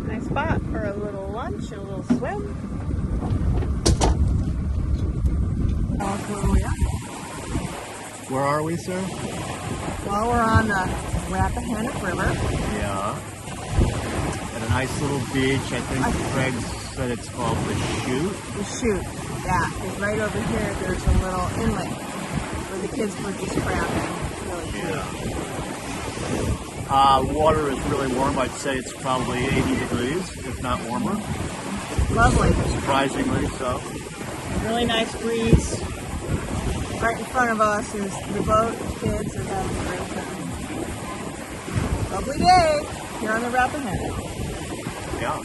Nice spot for a little lunch and a little swim. Where are we, sir? Well, we're on the Rappahannock River. Yeah. At a nice little beach. I think Craig said it's called the Chute. The Chute, yeah. Because right over here, there's a little inlet where the kids were just crabbing. It's really cute. Water is really warm. I'd say it's probably 80 degrees, if not warmer. Lovely. Surprisingly so. Really nice breeze. Right in front of us is the boat. The kids are having a great time. Lovely day here on the Rappahannock. Yeah.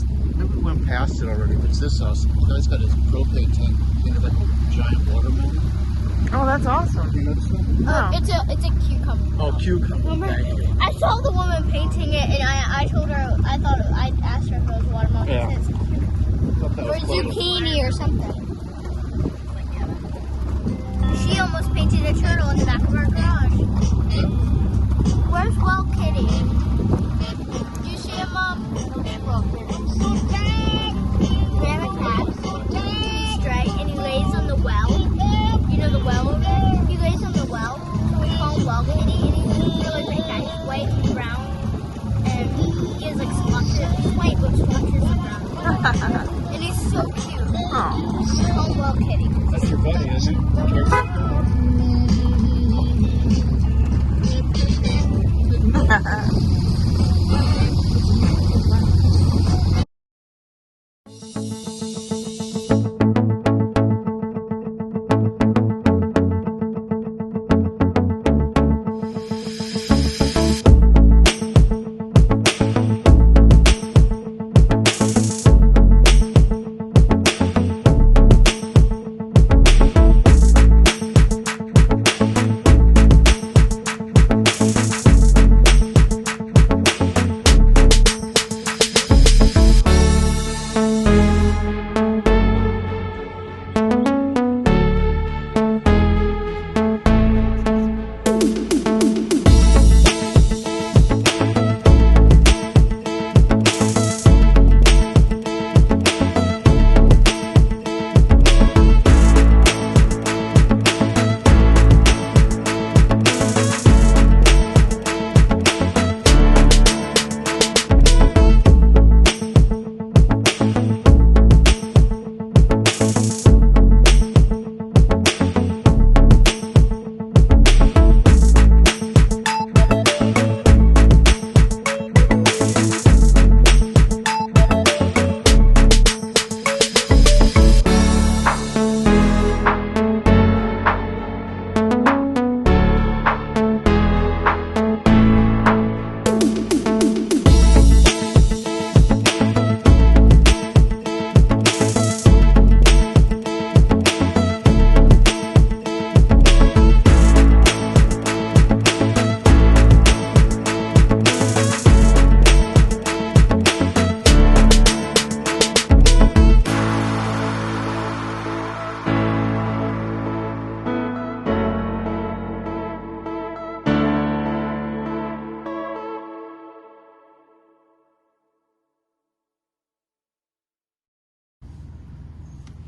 Maybe we went past it already. It's this house. The guy's got his propane tank in like a giant watermelon. Oh, that's awesome. You notice that? Oh. It's a cucumber. Oh, cucumber. Remember? Thank you. I saw the woman painting it, and I told her, I asked her if it was watermelon. Yeah. It says Thought that or was close. zucchini or something. She almost painted a turtle in the back of our garage. Where's Well Kitty? Do you see him, Mom? Well Kitty. We have a cat. He's straight, and he lays on the well. You know the well over there? He lays on the well, so we call him Well Kitty, and he's really big guy. He's white and brown, and he has like splotches. He's white with splotches of brown. And he's so cute. Oh. We call him Well Kitty. That's your buddy, isn't it?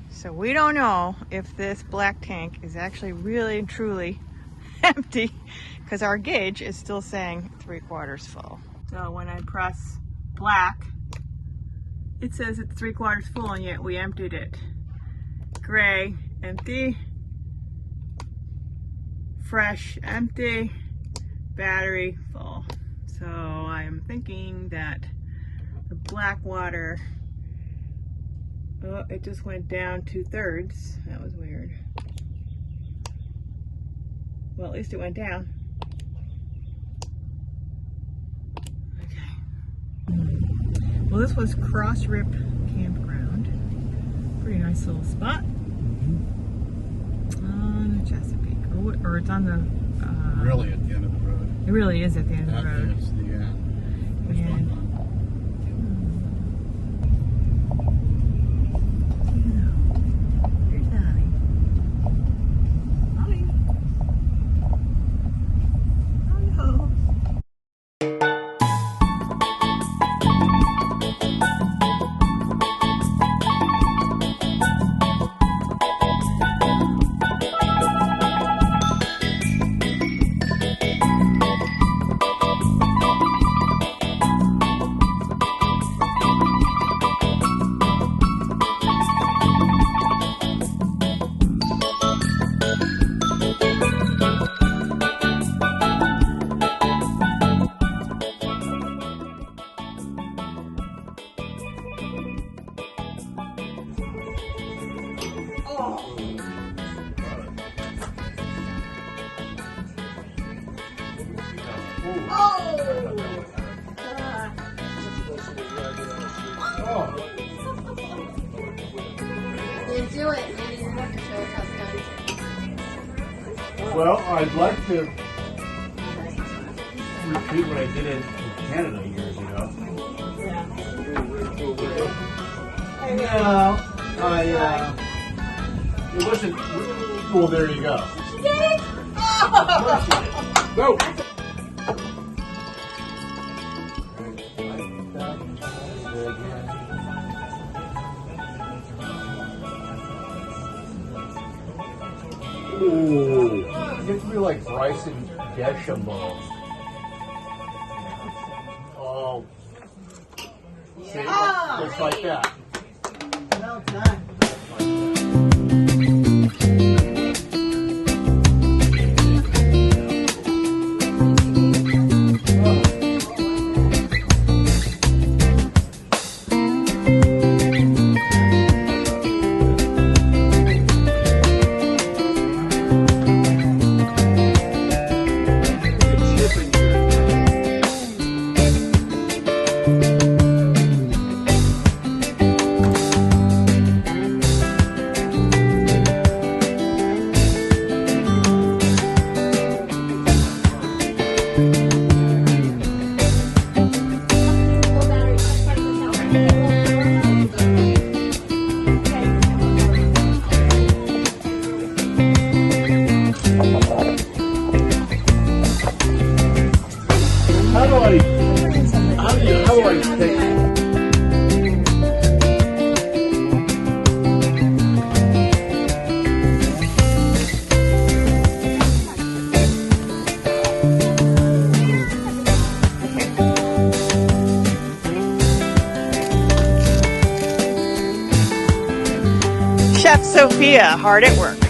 So we don't know if this black tank is actually really and truly empty because our gauge is still saying 3/4 full. So when I press black, it says it's 3/4 full, and yet we emptied it. Gray, empty. Fresh, empty. Battery, full. So I'm thinking that the black water, oh, it just went down 2/3. That was weird. Well, at least it went down. Okay. Well, this was Cross Rip Campground. Pretty nice little spot. On the Chesapeake. Or it's on the... Really at the end of the road. It really is at the end of the That road. is the end. There's And- one. Here's Donnie. Donnie. Hello. Oh! You do it, man. You have to show us how it's done. Well, I'd like to repeat what I did in Canada years ago. No, it wasn't. Well, there you go. She did it? Go. Ooh, you have to be like Bryson Deschambault. Oh, see, just like that. Well done. How do I take? Chef Sophia, hard at work.